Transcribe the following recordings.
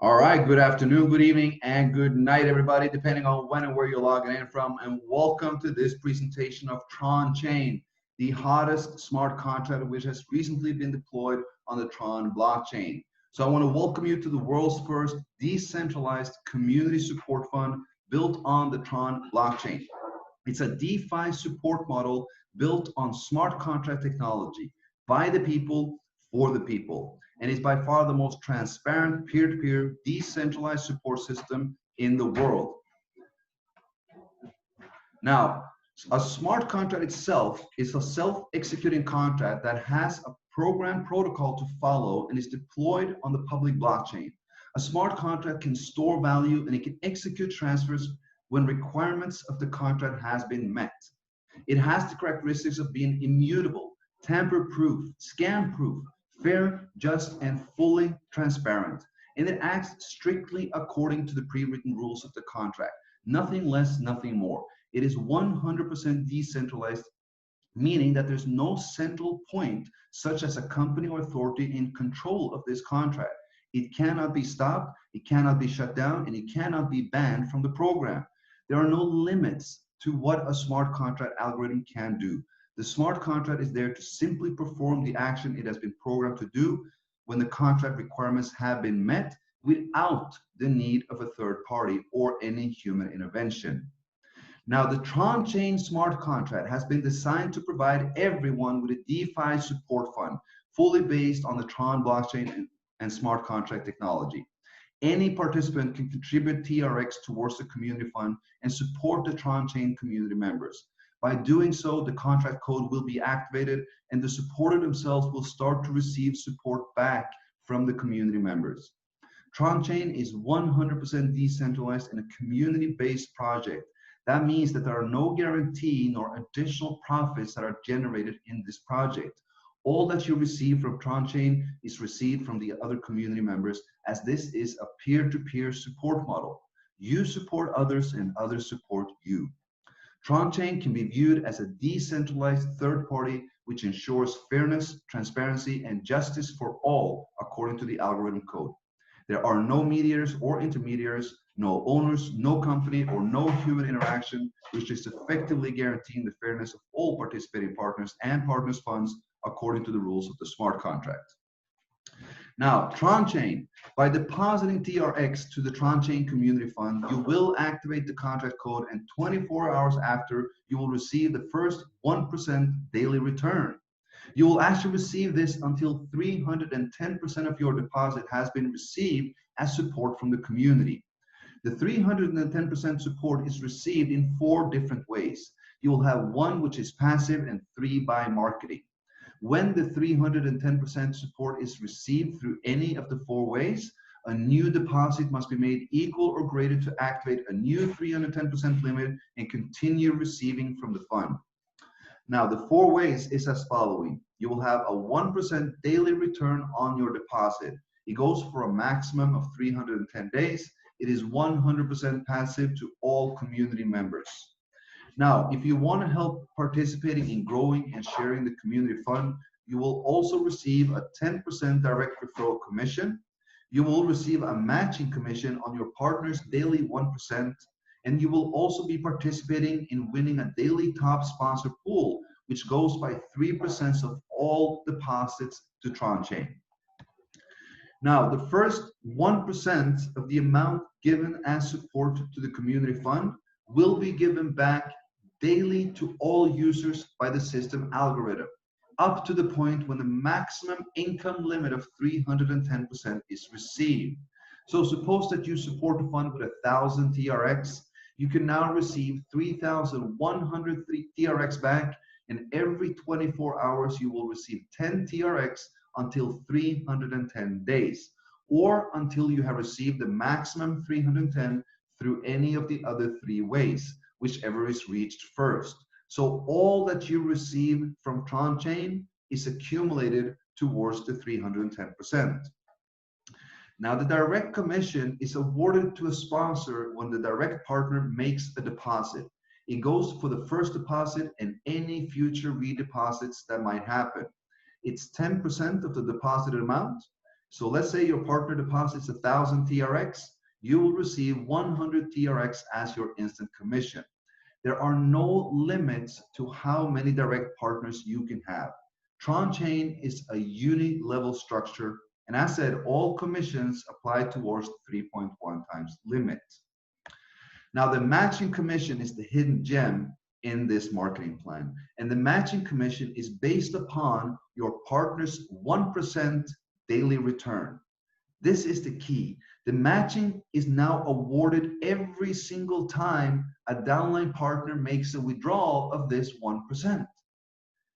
All right, good afternoon, good evening, and good night, everybody, depending on when and where you're logging in from. And welcome to this presentation of TRONCHAIN, the hottest smart contract which has recently been deployed on the Tron blockchain. So I want to welcome you to the world's first decentralized community support fund built on the Tron blockchain. It's a DeFi support model built on smart contract technology by the people, for the people. And it's by far the most transparent peer-to-peer decentralized support system in the world. Now, a smart contract itself is a self-executing contract that has a program protocol to follow and is deployed on the public blockchain. A smart contract can store value and it can execute transfers when requirements of the contract has been met. It has the characteristics of being immutable, tamper-proof, scam-proof, fair, just, and fully transparent. And it acts strictly according to the pre-written rules of the contract. Nothing less, nothing more. It is 100% decentralized, meaning that there's no central point, such as a company or authority, in control of this contract. It cannot be stopped, it cannot be shut down, and it cannot be banned from the program. There are no limits to what a smart contract algorithm can do. The smart contract is there to simply perform the action it has been programmed to do when the contract requirements have been met without the need of a third party or any human intervention. Now, the TRONCHAIN Smart Contract has been designed to provide everyone with a DeFi support fund, fully based on the Tron blockchain and smart contract technology. Any participant can contribute TRX towards the community fund and support the TRONCHAIN community members. By doing so, the contract code will be activated and the supporter themselves will start to receive support back from the community members. TRONCHAIN is 100% decentralized and a community-based project. That means that there are no guarantee nor additional profits that are generated in this project. All that you receive from TRONCHAIN is received from the other community members, as this is a peer-to-peer support model. You support others and others support you. TRONCHAIN can be viewed as a decentralized third party which ensures fairness, transparency, and justice for all according to the algorithm code. There are no mediators or intermediaries, no owners, no company, or no human interaction, which is effectively guaranteeing the fairness of all participating partners and partners' funds according to the rules of the smart contract. Now, TRONCHAIN, by depositing TRX to the TRONCHAIN Community Fund, you will activate the contract code, and 24 hours after, you will receive the first 1% daily return. You will actually receive this until 310% of your deposit has been received as support from the community. The 310% support is received in 4 different ways. You will have 1 which is passive and 3 by marketing. When the 310% support is received through any of the 4 ways, a new deposit must be made equal or greater to activate a new 310% limit and continue receiving from the fund. Now, the 4 ways is as following. You will have a 1% daily return on your deposit. It goes for a maximum of 310 days. It is 100% passive to all community members. Now, if you want to help participating in growing and sharing the community fund, you will also receive a 10% direct referral commission. You will receive a matching commission on your partner's daily 1%, and you will also be participating in winning a daily top sponsor pool, which goes by 3% of all deposits to TRONCHAIN. Now, the first 1% of the amount given as support to the community fund will be given back daily to all users by the system algorithm, up to the point when the maximum income limit of 310% is received. So suppose that you support a fund with 1,000 TRX, you can now receive 3,100 TRX back, and every 24 hours you will receive 10 TRX until 310 days, or until you have received the maximum 310 through any of the other 3 ways, whichever is reached first. So all that you receive from TRONCHAIN is accumulated towards the 310%. Now, the direct commission is awarded to a sponsor when the direct partner makes a deposit. It goes for the first deposit and any future redeposits that might happen. It's 10% of the deposited amount. So let's say your partner deposits 1,000 TRX, you will receive 100 TRX as your instant commission. There are no limits to how many direct partners you can have. TRONCHAIN is a unit-level structure, and as said, all commissions apply towards 3.1 times limit. Now, the matching commission is the hidden gem in this marketing plan, and the matching commission is based upon your partner's 1% daily return. This is the key. The matching is now awarded every single time a downline partner makes a withdrawal of this 1%.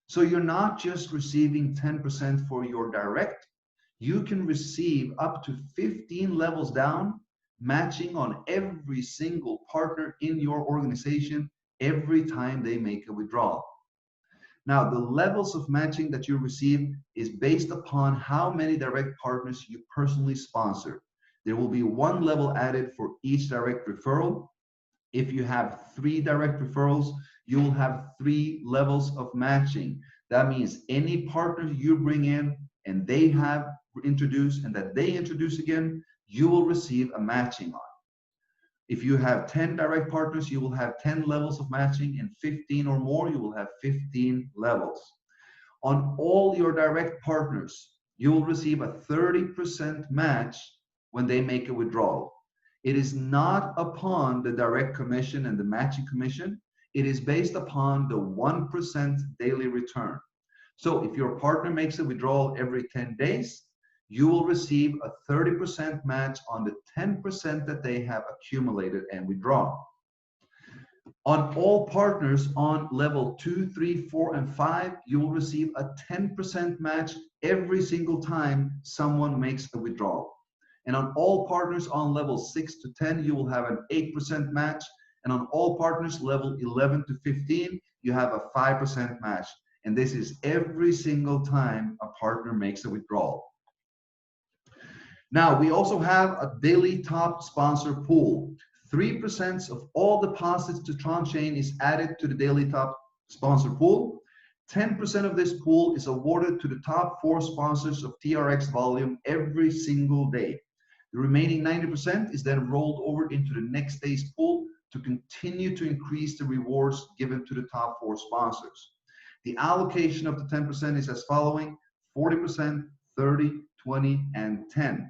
So you're not just receiving 10% for your direct, you can receive up to 15 levels down, matching on every single partner in your organization every time they make a withdrawal. Now, the levels of matching that you receive is based upon how many direct partners you personally sponsor. There will be one level added for each direct referral. If you have 3 direct referrals, you will have 3 levels of matching. That means any partner you bring in and they have introduced and that they introduce again, you will receive a matching on. If you have 10 direct partners, you will have 10 levels of matching, and 15 or more, you will have 15 levels. On all your direct partners, you will receive a 30% match when they make a withdrawal. It is not upon the direct commission and the matching commission. It is based upon the 1% daily return. So if your partner makes a withdrawal every 10 days, you will receive a 30% match on the 10% that they have accumulated and withdrawn. On all partners on level 2, 3, 4, and 5, you will receive a 10% match every single time someone makes a withdrawal. And on all partners on level 6 to 10, you will have an 8% match. And on all partners level 11 to 15, you have a 5% match. And this is every single time a partner makes a withdrawal. Now, we also have a daily top sponsor pool. 3% of all deposits to TRONCHAIN is added to the daily top sponsor pool. 10% of this pool is awarded to the top 4 sponsors of TRX volume every single day. The remaining 90% is then rolled over into the next day's pool to continue to increase the rewards given to the top 4 sponsors. The allocation of the 10% is as following: 40%, 30, 20, and 10.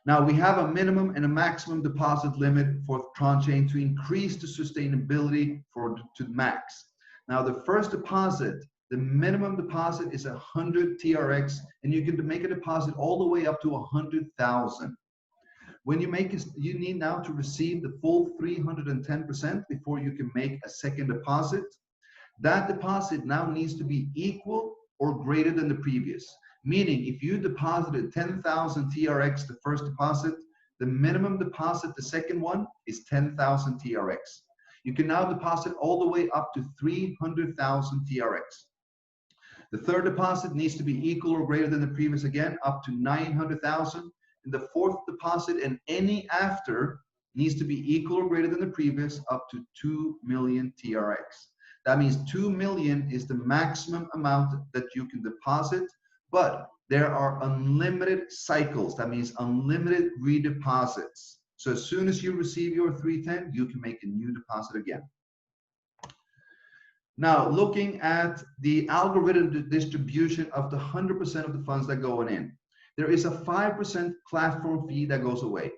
Now, we have a minimum and a maximum deposit limit for TRONCHAIN to increase the sustainability to max. Now, the first deposit, the minimum deposit is 100 TRX, and you can make a deposit all the way up to 100,000. When you make it, you need now to receive the full 310% before you can make a second deposit. That deposit now needs to be equal or greater than the previous. Meaning, if you deposited 10,000 TRX the first deposit, the minimum deposit, the second one, is 10,000 TRX. You can now deposit all the way up to 300,000 TRX. The third deposit needs to be equal or greater than the previous, again, up to 900,000. And the fourth deposit and any after needs to be equal or greater than the previous, up to 2 million TRX. That means 2 million is the maximum amount that you can deposit. But there are unlimited cycles. That means unlimited redeposits. So as soon as you receive your 310, you can make a new deposit again. Now, looking at the algorithm distribution of the 100% of the funds that go in, there is a 5% platform fee that goes away.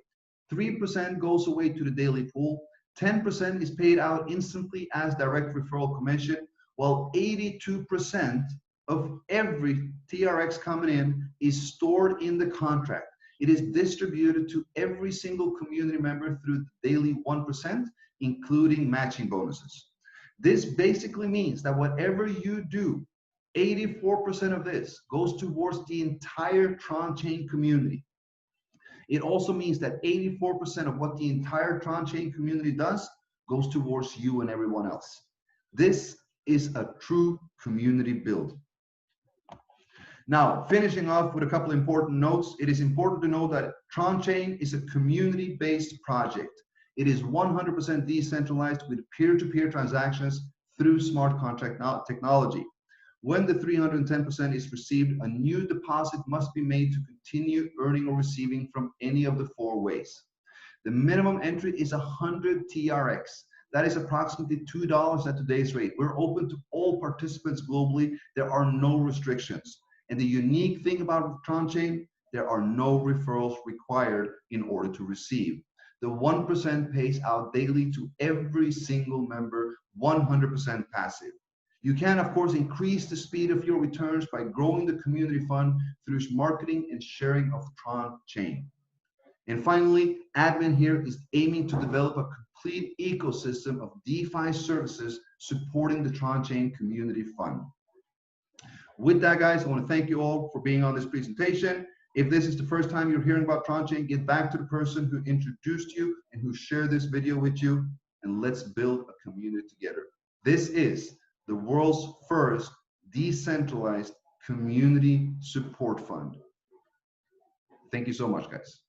3% goes away to the daily pool. 10% is paid out instantly as direct referral commission, while 82% of every TRX coming in is stored in the contract. It is distributed to every single community member through the daily 1%, including matching bonuses. This basically means that whatever you do, 84% of this goes towards the entire TRONCHAIN community. It also means that 84% of what the entire TRONCHAIN community does goes towards you and everyone else. This is a true community build. Now, finishing off with a couple important notes, it is important to know that TRONCHAIN is a community-based project. It is 100% decentralized with peer-to-peer transactions through smart contract technology. When the 310% is received, a new deposit must be made to continue earning or receiving from any of the four ways. The minimum entry is 100 TRX. That is approximately $2 at today's rate. We're open to all participants globally. There are no restrictions. And the unique thing about TRONCHAIN, there are no referrals required in order to receive. The 1% pays out daily to every single member, 100% passive. You can, of course, increase the speed of your returns by growing the community fund through marketing and sharing of TRONCHAIN. And finally, admin here is aiming to develop a complete ecosystem of DeFi services supporting the TRONCHAIN community fund. With that, guys, I want to thank you all for being on this presentation. If this is the first time you're hearing about TRONCHAIN, get back to the person who introduced you and who shared this video with you, and let's build a community together. This is the world's first decentralized community support fund. Thank you so much, guys.